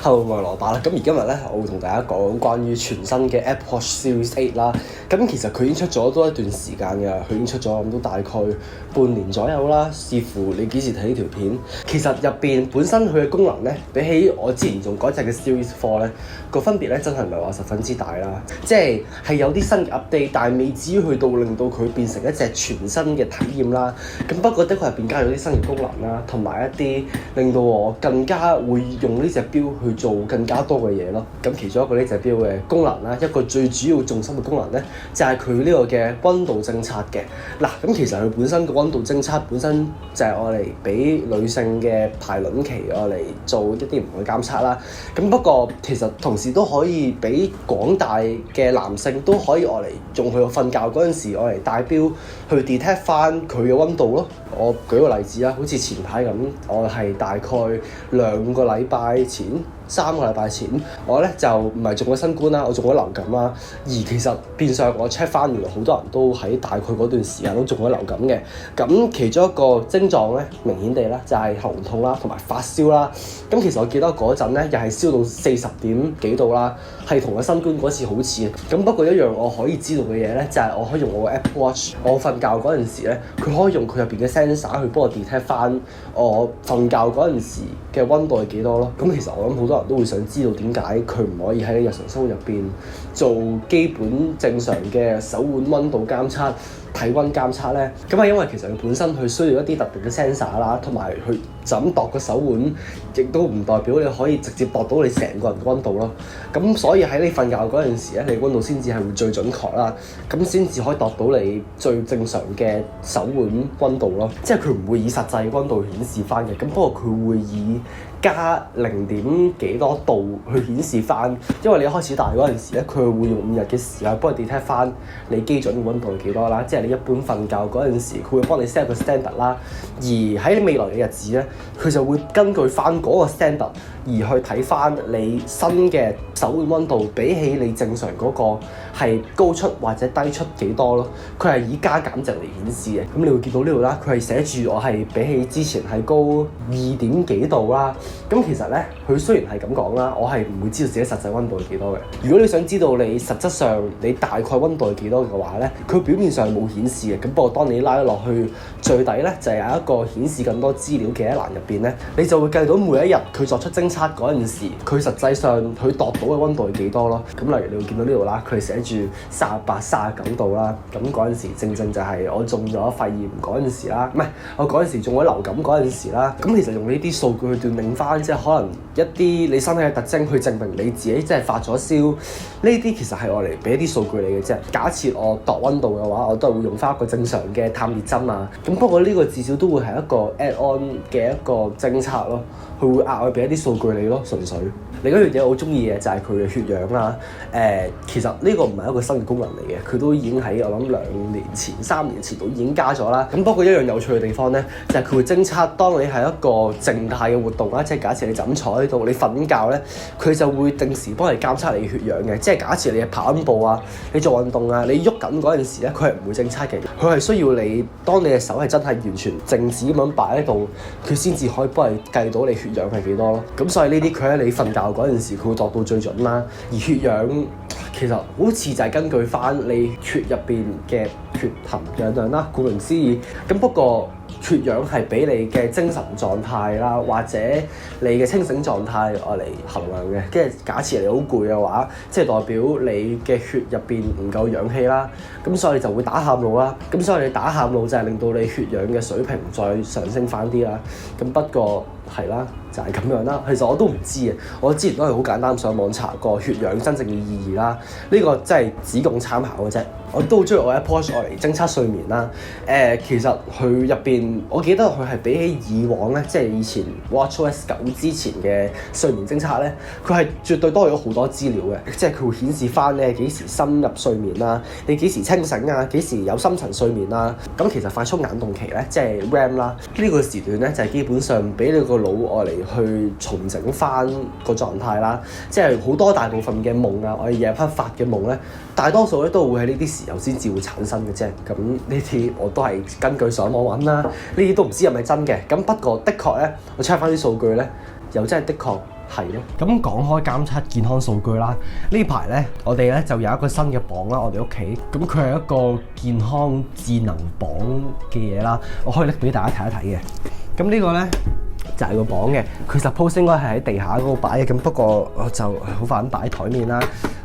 Hello，我係羅伯啦。咁而今日咧，我會同大家講關於全新嘅 Apple Watch Series 8啦。咁其實佢已經出咗都一段時間㗎，佢已經出咗咁都大概半年左右啦。視乎你幾時睇呢條片。其實入邊本身佢嘅功能咧，比起我之前用嗰隻嘅 Series 4咧，個分別咧真係唔係話十分之大啦。即係有啲新嘅 update，但係未至於去到令到佢變成一隻全新嘅體驗啦。咁不過的確入邊加咗啲新嘅功能啦，同埋一啲令到我更加會用呢隻錶去做更加多嘅嘢咯。咁其中一個呢隻錶嘅功能啦，一個最主要重心嘅功能咧，就係佢呢個嘅溫度偵測嘅。嗱，咁其實佢本身個溫度偵測本身就係我嚟俾女性嘅排卵期我嚟做一啲唔同嘅監測啦。咁不過其實同時都可以俾廣大嘅男性都可以我嚟用佢瞓覺嗰陣時我嚟戴錶去 detect 翻佢嘅溫度咯。我舉個例子啦，好似前排咁，我係大概2個禮拜前、3個禮拜前，我咧就唔係中咗新冠啦，我中咗流感啦。而其實變相我 check 翻，原來好多人都喺大概嗰段時間都中咗流感嘅。咁其中一個症狀咧，明顯地咧就係喉痛啦，同埋發燒啦。咁其實我記得嗰陣咧，又係燒到40點幾度啦，係同個新冠嗰次好似嘅。咁不過一樣我可以知道嘅嘢咧，就係我可以用我嘅 Apple Watch，我瞓覺嗰陣時咧，佢可以用佢入邊嘅 sensor 去幫我 detect 翻我瞓覺嗰陣時嘅溫度係幾多咯。咁其實我諗好多人都會想知道點解佢唔可以喺日常生活入邊做基本正常嘅手腕溫度監測、體溫監測咧？咁係因為其實佢本身佢需要一啲特別嘅 sensor 啦，同埋佢就咁度個手腕，亦都唔代表你可以直接度到你成個人嘅溫度咯。咁所以喺你瞓覺嗰陣時咧，你溫度先至係會最準確啦，咁先至可以度到你最正常嘅手腕溫度咯。即係佢唔會以實際溫度顯示翻嘅，咁不過佢會以加0點幾多度去顯示翻，因為你一開始戴嗰陣時咧，佢會用5日嘅時間幫你 detect 翻你基準嘅溫度係幾多啦。即係你一般瞓覺嗰陣時，佢會幫你 set 個 standard 啦。而喺未來嘅日子咧，佢就會根據翻嗰個 standard 而去睇翻你新嘅手腕溫度比起你正常嗰個係高出或者低出幾多咯。佢係以加減值嚟顯示嘅。咁你會見到呢度啦，佢係寫住我係比起之前係高2點幾度啦。咁其實咧，佢雖然係咁講啦，我係唔會知道自己實際溫度係幾多嘅。如果你想知道你實質上你大概溫度係幾多嘅話咧，佢表面上冇顯示嘅。咁不過當你拉落去最底咧，就係有一個顯示更多資料嘅一欄入邊咧，你就會計到每一日佢作出偵測嗰陣時，佢實際上佢度到嘅溫度係幾多咯。咁例如你會見到呢度啦，佢係寫住38、39度啦。咁嗰陣時正正就係我中咗肺炎嗰陣時啦，唔係我嗰陣時中咗流感嗰陣時啦。咁其實用呢啲數據去斷定翻，即係可能一啲你身體嘅特徵去證明你自己真係發咗燒，呢啲其實係我嚟俾一啲數據你嘅啫。假設我度溫度嘅話，我都係會用翻一個正常嘅探熱針啊。咁不過呢個至少都會係一個 add-on 嘅一個偵測咯，佢會額外俾一啲數據你咯，純粹。另一樣嘢我好中意嘅就係佢嘅血氧啦。其實呢個唔係一個新嘅功能嚟嘅，佢都已經喺我諗2年前、3年前都已經加咗啦。咁不過一樣有趣嘅地方咧，就係佢會偵測當你係一個靜態嘅活動啦，即係假設你就咁坐喺度，你瞓覺咧，佢就會定時幫你監測你血氧嘅。即係假設你係跑緊步啊，你做運動啊，你喐緊嗰陣時咧，佢係唔會偵測嘅。佢係需要你當你嘅手係真係完全靜止咁樣擺喺度，佢先至可以幫你計到你血氧係幾多咯。咁所以呢啲佢喺你瞓覺嗰陣時，佢會度到最準啦。而血氧其實好似就係根據翻你血入邊嘅血含氧量啦，顧名思義。咁不過血氧係俾你嘅精神狀態啦，或者你嘅清醒狀態嚟衡量嘅。跟住假設你好攰嘅話，即係代表你嘅血入邊唔夠氧氣啦，咁所以你就會打喊路啦。咁所以你打喊路就係令到你血氧嘅水平再上升翻啲啦。咁不過係啦，就係咁樣啦。其實我都唔知啊，我之前都係好簡單上網查過血氧真正嘅意義啦。呢個真係只供參考嘅啫。我都好中意我 Apple Watch 嚟偵測睡眠啦。其實佢入邊，我記得佢係比起以往咧，即係以前 WatchOS 9之前嘅睡眠偵測咧，佢係絕對多咗好多資料嘅。即係佢會顯示翻你幾時深入睡眠啦，你幾時清醒啊，幾時有深層睡眠啦。咁其實快速眼動期咧，即係 REM 啦，呢個時段咧就係基本上俾你個腦愛嚟去重整翻個狀態啦。即係好多大部分嘅夢啊，我哋夜晚發嘅夢咧，大多數咧都會喺呢啲時候先至會產生嘅啫。咁呢啲我都係根據上網揾啦，呢啲都唔知係咪真嘅。咁不過的確咧，我 check 翻啲數據咧，又真係的確係咯。咁講開監測健康數據啦，呢排咧我哋咧就有一個新嘅榜啦，我哋屋企。咁佢係一個健康智能榜嘅嘢啦，我可以拎俾大家睇一睇嘅。咁呢個咧就係個榜嘅，佢 suppose 應該係喺地下嗰度擺嘅，咁不過我就好快咁擺喺台面啦。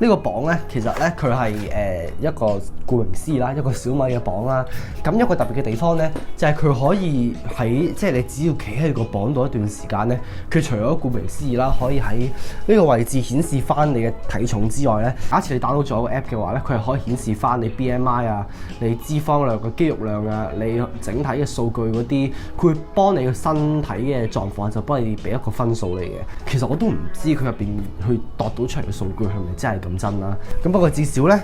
呢個榜咧其實咧佢係一個顧名思義啦，一個小米嘅榜啦。咁一個特別嘅地方咧，就係佢可以喺即係你只要企喺個榜度一段時間咧，佢除咗顧名思義啦，可以喺呢個位置顯示翻你嘅體重之外咧，假設你 download 咗個 app 嘅話咧，佢係可以顯示翻你 BMI 啊、你脂肪量、個肌肉量啊、你整體嘅數據嗰啲，佢會幫你個身體嘅狀況就幫你俾一個分數你嘅。其實我都唔知佢入邊去度到出嚟嘅數據係咪真係咁真啦。咁不過至少咧，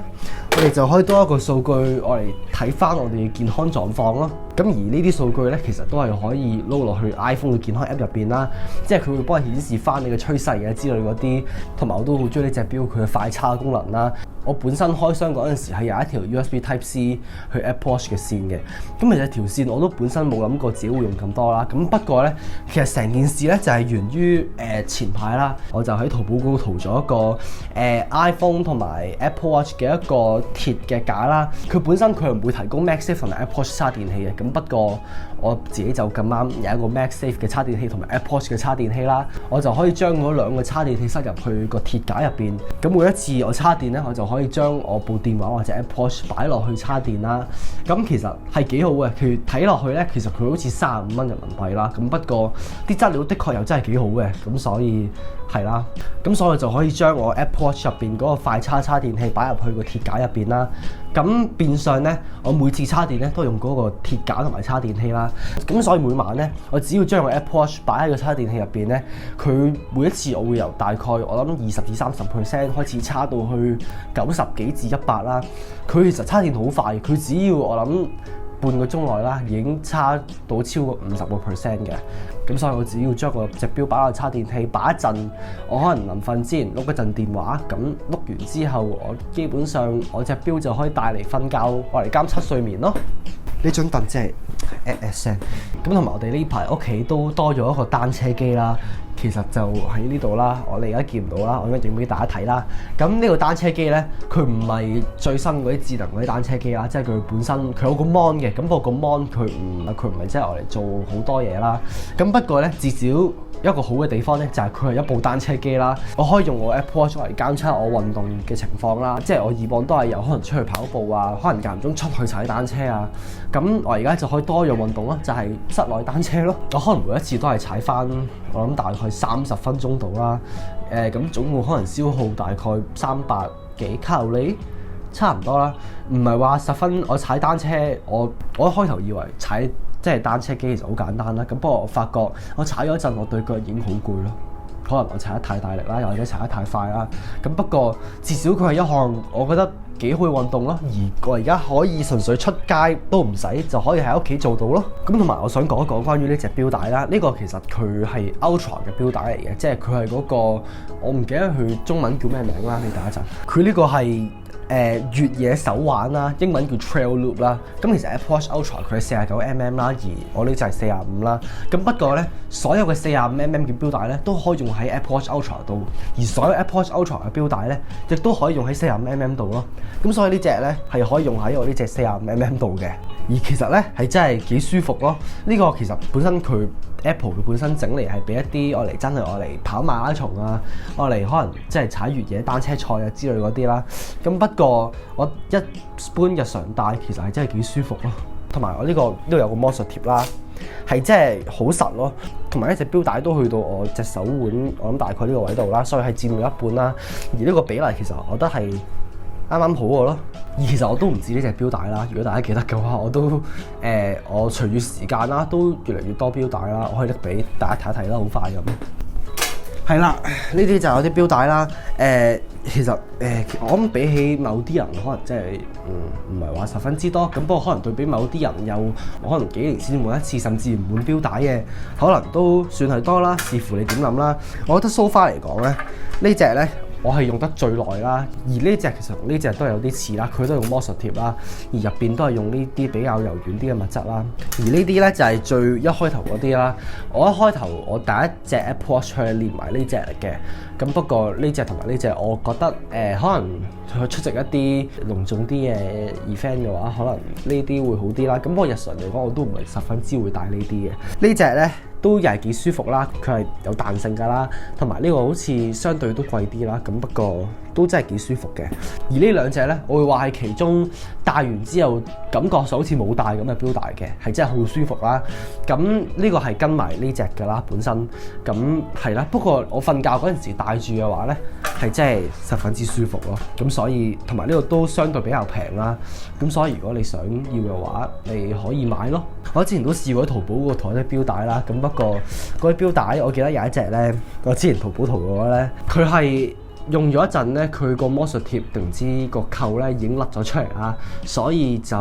我哋就可以多一個數據我嚟睇翻我哋嘅健康狀況咯。咁而呢啲數據咧，其實都係可以撈落去 iPhone 嘅健康 app 入邊啦。即係佢會幫你顯示翻你嘅趨勢嘅之類嗰啲，同埋我都好中意呢隻錶佢嘅快叉功能啦。我本身開箱嗰陣時係有一條 USB Type C 去 Apple Watch 嘅線嘅，咁其實條線我都本身冇諗過自己會用咁多啦。咁不過咧，其實成件事咧就係源於前排啦，我就喺淘寶嗰度淘咗一個iPhone 同埋 Apple Watch 嘅一個鐵嘅架啦。佢本身佢係唔會提供 MagSafe 同埋 Apple Watch 插電器嘅，咁不過我自己就咁啱有一個 MagSafe 嘅插電器同埋 Apple Watch 嘅插電器啦，我就可以將嗰兩個插電器塞入去個鐵架入邊。咁每一次我插電咧，我就可以將我部電話或者 Apple Watch 擺落去插電啦。咁其實係幾好嘅，佢睇落去咧，其實佢好似35蚊人民幣啦。咁不過啲質料的確又真係幾好嘅，咁所以係啦。咁所以就可以將我 Apple Watch 入邊嗰個快插電器擺入去個鐵架入邊啦。咁變相咧，我每次插電咧都用嗰個鐵架同埋插電器啦。咁所以每晚咧，我只要將個 Apple Watch 擺喺個插電器入邊咧，佢每一次我會由大概我諗20至30% 開始插到去90幾至100啦。佢其實插電好快，佢只要我諗半個鐘內啦，已經插到超過50% 嘅。咁所以我只要將個隻錶擺落插電器擺一陣，我可能臨瞓之前碌一陣電話，咁碌完之後，我基本上我隻錶就可以帶嚟瞓覺，我嚟監測睡眠咯。呢張凳真係聲。咁同埋我哋呢排屋企都多咗一個單車機啦。其實就喺呢度啦，我哋而家見唔到啦，我應該影俾大家睇啦。咁呢個單車機咧，佢唔係最新嗰啲智能嗰啲單車機啦，即係佢本身佢有個 mon 嘅，咁不過個 mon 佢唔係即係我嚟做好多嘢啦。咁不過咧，至少一個好嘅地方咧，就係佢係一部單車機啦。我可以用我 Apple Watch 嚟監測我運動嘅情況啦，即係我以往都係有可能出去跑步啊，可能間唔中出去踩單車啊。咁我而家就可以多樣運動咯，就係室內單車咯。我可能每一次都係踩翻，我諗大概30分鐘到啦。咁總共可能消耗大概300幾卡路里，差唔多啦。唔係話10分，我踩單車，我一開頭以為踩即係單車機其實好簡單啦。咁不過我發覺我踩咗一陣，我對腳已經好攰咯。可能我踩得太大力啦，又或者踩得太快啦。咁不過至少佢係一項我覺得幾好嘅運動咯。而我而家可以純粹出街都唔使，就可以喺屋企做到咯。咁同埋我想講一講關於呢隻錶帶啦。呢個其實佢係 Ultra 嘅錶帶嚟嘅，即係佢係嗰個我唔記得佢中文叫咩名啦。你等一陣，佢呢個係越野手環啦，英文叫 Trail Loop 啦。咁其實 Apple Watch Ultra 佢係49mm 啦，而我呢就係45啦。咁不過咧，所有嘅45mm嘅錶帶咧都可以用喺 Apple Watch Ultra 度，而所有 Apple Watch Ultra 嘅錶帶咧亦都可以用喺45mm 度咯。咁所以呢隻咧係可以用喺我呢隻45mm度嘅，而其實咧係真係幾舒服咯。呢個其實本身佢 Apple 佢本身整嚟係俾一啲我嚟真係我嚟跑馬拉松啊，我嚟可能即係踩越野單車賽啊之類嗰啲啦。咁不過我一般日常戴其實係真係幾舒服咯。同埋我呢度有個魔術貼啦，係真係好實咯。同埋呢隻錶帶都去到我隻手腕，我諗大概呢個位度啦，所以係佔咗一半啦。而呢個比例其實我覺得係啱啱好嘅咯。而其實我都唔止呢隻錶帶啦，如果大家記得嘅話，我都我隨住時間啦，都越嚟越多錶帶啦，我可以拎俾大家睇一睇啦，好快咁。係啦，呢啲就有啲錶帶啦。其實我諗比起某啲人可能真係唔係話十分之多，咁不過可能對比某啲人有可能幾年先換一次，甚至唔換錶帶嘅，可能都算係多啦。視乎你點諗啦。我覺得 so far 嚟講咧，呢隻咧我係用得最耐啦。而呢隻其實呢隻都係有啲似啦，佢都用魔術貼啦，而入邊都係用呢啲比較柔軟啲嘅物質啦。而呢啲咧就係最一開頭嗰啲啦。我一開頭我第一隻 Apple Watch 係連埋呢隻嚟嘅。咁不過呢隻同埋呢隻，我覺得可能佢出席一啲隆重啲嘅 event 嘅話，可能呢啲會好啲啦。咁不過日常嚟講，我都唔係十分之會戴呢啲嘅。呢隻咧都又係幾舒服啦，佢係有彈性㗎啦，同埋呢個好似相對都貴啲啦。咁不過都真係幾舒服嘅。而呢兩隻咧，我會話係其中戴完之後感覺就好似冇戴咁嘅錶帶嘅，係真係好舒服啦。咁呢個係跟埋呢隻㗎啦，本身咁係啦。不過我瞓覺嗰陣時戴住嘅話咧，係真係十分之舒服咯。咁所以同埋呢個都相對比較平啦。咁所以如果你想要嘅話，你可以買咯。我之前都試過淘寶嗰個台啲錶帶啦。咁不過嗰啲錶帶，我記得有一隻咧，我之前淘寶淘嘅話咧，佢係用咗一陣咧，佢個魔術貼定唔知個扣咧已經甩咗出嚟啦，所以就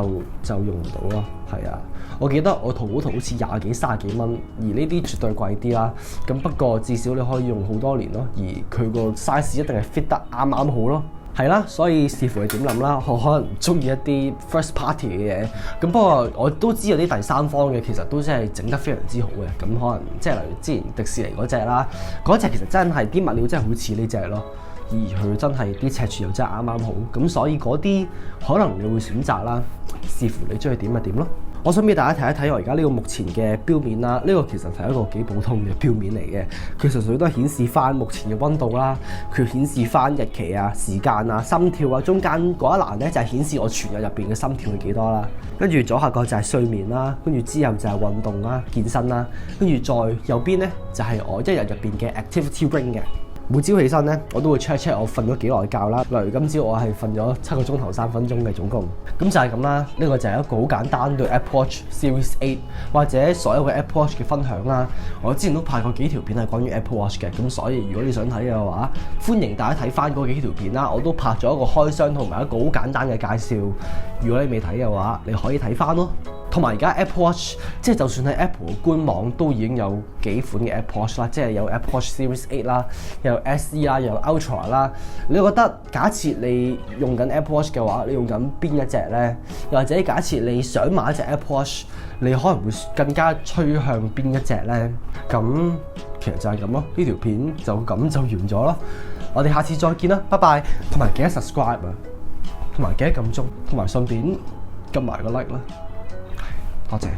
用唔到咯。係啊，我記得我淘寶淘好似20幾30幾蚊，而呢啲絕對貴啲啦。咁不過至少你可以用好多年咯，而佢個 size 一定係 fit 得啱啱好咯。係啦，所以視乎你點諗啦。我可能中意一啲 first party 嘅嘢，咁不過我都知有啲第三方嘅其實都真係整得非常之好嘅。咁可能即係例如之前迪士尼嗰隻啦，嗰隻其實真係啲物料真係好似呢隻咯，而佢真係啲尺寸又真係啱啱好。咁所以嗰啲可能你會選擇啦，視乎你中意點就點咯。我想俾大家睇一睇我而家呢個目前嘅錶面啦，呢個其實係一個幾普通嘅錶面嚟嘅，佢純粹都係顯示翻目前嘅溫度啦，佢顯示翻日期啊、時間啊、心跳啊，中間嗰一欄咧就係顯示我全日入邊嘅心跳係幾多啦，跟住左下角就係睡眠啦，跟住之後就係運動啦、健身啦，跟住再右邊咧就係我一日入邊嘅 activity ring 嘅。每朝起身咧，我都會 check 我瞓咗幾耐覺啦。例如今朝我係瞓咗7個鐘頭3分鐘嘅總共，咁就係咁啦。呢個就係一個好簡單對 Apple Watch Series 8或者所有嘅 Apple Watch 嘅分享啦。我之前都拍過幾條片係關於 Apple Watch 嘅，咁所以如果你想睇嘅話，歡迎大家睇翻嗰幾條片啦。我都拍咗一個開箱同埋一個好簡單嘅介紹。如果你未睇嘅話，你可以睇翻咯。同埋而家 Apple Watch， 即係就算喺 Apple 官網都已經有幾款嘅 Apple Watch 啦，即係有 Apple Watch Series 8啦，又有 SE 啦，又有 Ultra 啦。你覺得假設你用緊 Apple Watch 嘅話，你用緊邊一隻呢？又或者假設你想買一隻 Apple Watch， 你可能會更加趨向邊一隻呢？咁其實就係咁咯，呢條片就咁就完咗咯。我哋下次再見啦，拜拜！同埋記得 subscribe 啊，同埋記得撳鐘，同埋順便撳埋個 like 啦。多謝。